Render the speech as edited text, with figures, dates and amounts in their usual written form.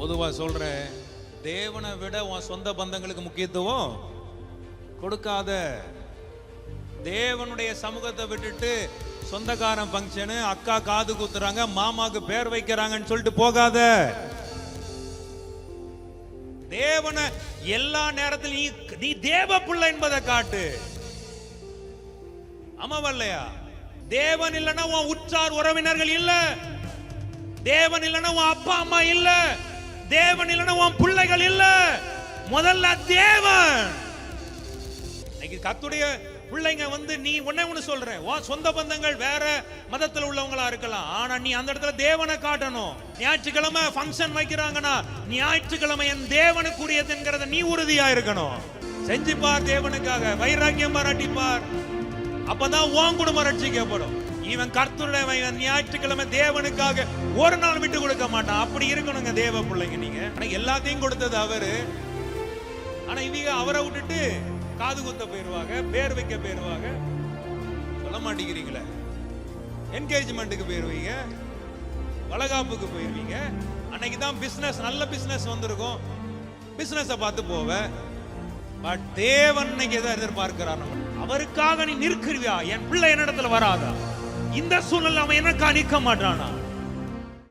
பொதுவா சொல்றேன், தேவனை விட உன் சொந்த பந்தங்களுக்கு முக்கியத்துவம் கொடுக்காத. தேவனுடைய சமூகத்தை விட்டுட்டு சொந்தக்காரன் ஃபங்க்ஷனு, அக்கா காது குத்துறாங்க, மாமாக்கு பேர் வைக்கிறாங்கன்னு சொல்லிட்டு போகாத. தேவனை எல்லா நேரத்திலும் நீ தேவ பிள்ளை என்பதை காட்டு. ஆமாவல்லையா? தேவன் இல்லைன்னா உன் உற்றார் உறவினர்கள் இல்ல, தேவன் இல்லைன்னா உன் அப்பா அம்மா இல்ல, தேவன் இல்லைன்னா உன் பிள்ளைகள் இல்ல. முதல்ல தேவன். இன்னைக்கு கர்த்தருடைய பிள்ளைங்க நீ ஒண்ணு சொல்றேன், சொந்த பந்தங்கள் வேற மதத்துல உள்ளவங்களா இருக்கலாம், ஆனா நீ அந்த இடத்துல தேவனை காட்டணும். ஞாயிற்றுக்கிழமை ஃபங்க்ஷன் வைக்கிறாங்கன்னா ஞாயிற்றுக்கிழமை என் தேவனுக்குரியது என்கிறத நீ உறுதியா இருக்கணும். செஞ்சு பார் தேவனுக்காக, வைராக்கியம் பாராட்டிப்பார். அப்பதான் உன் குடும்பம் ரட்சிக்கப்படும். இவன் கர்த்தருடைய ஞாயிற்றுக்கிழமை தேவனுக்காக ஒரு நாள் விட்டு கொடுக்க மாட்டான். அப்படி இருக்கணுங்க தேவ பிள்ளைங்க. நீங்க எல்லாத்தையும் கொடுத்தது அவரு, ஆனா இவங்க அவரை விட்டுட்டு காது குத்த போயிருவாங்க, பேர் வைக்க போயிருவாங்க. சொல்ல மாட்டேங்கிறீங்களே. என்கேஜ்மெண்ட்டுக்கு போயிருவீங்க, வளகாப்புக்கு போயிருவீங்க. அன்னைக்கு தான் பிசினஸ், நல்ல பிசினஸ் வந்திருக்கும், பிசினஸ பார்த்து போவ. பட் தேவன் எதை எதிர்பார்க்கிறார்? அவருக்காக நீ நிற்கிறியா? என் பிள்ளை என்னிடத்துல வராதா? இந்த சூழ்நிலை அவன் எனக்கா நிற்க மாட்டானா?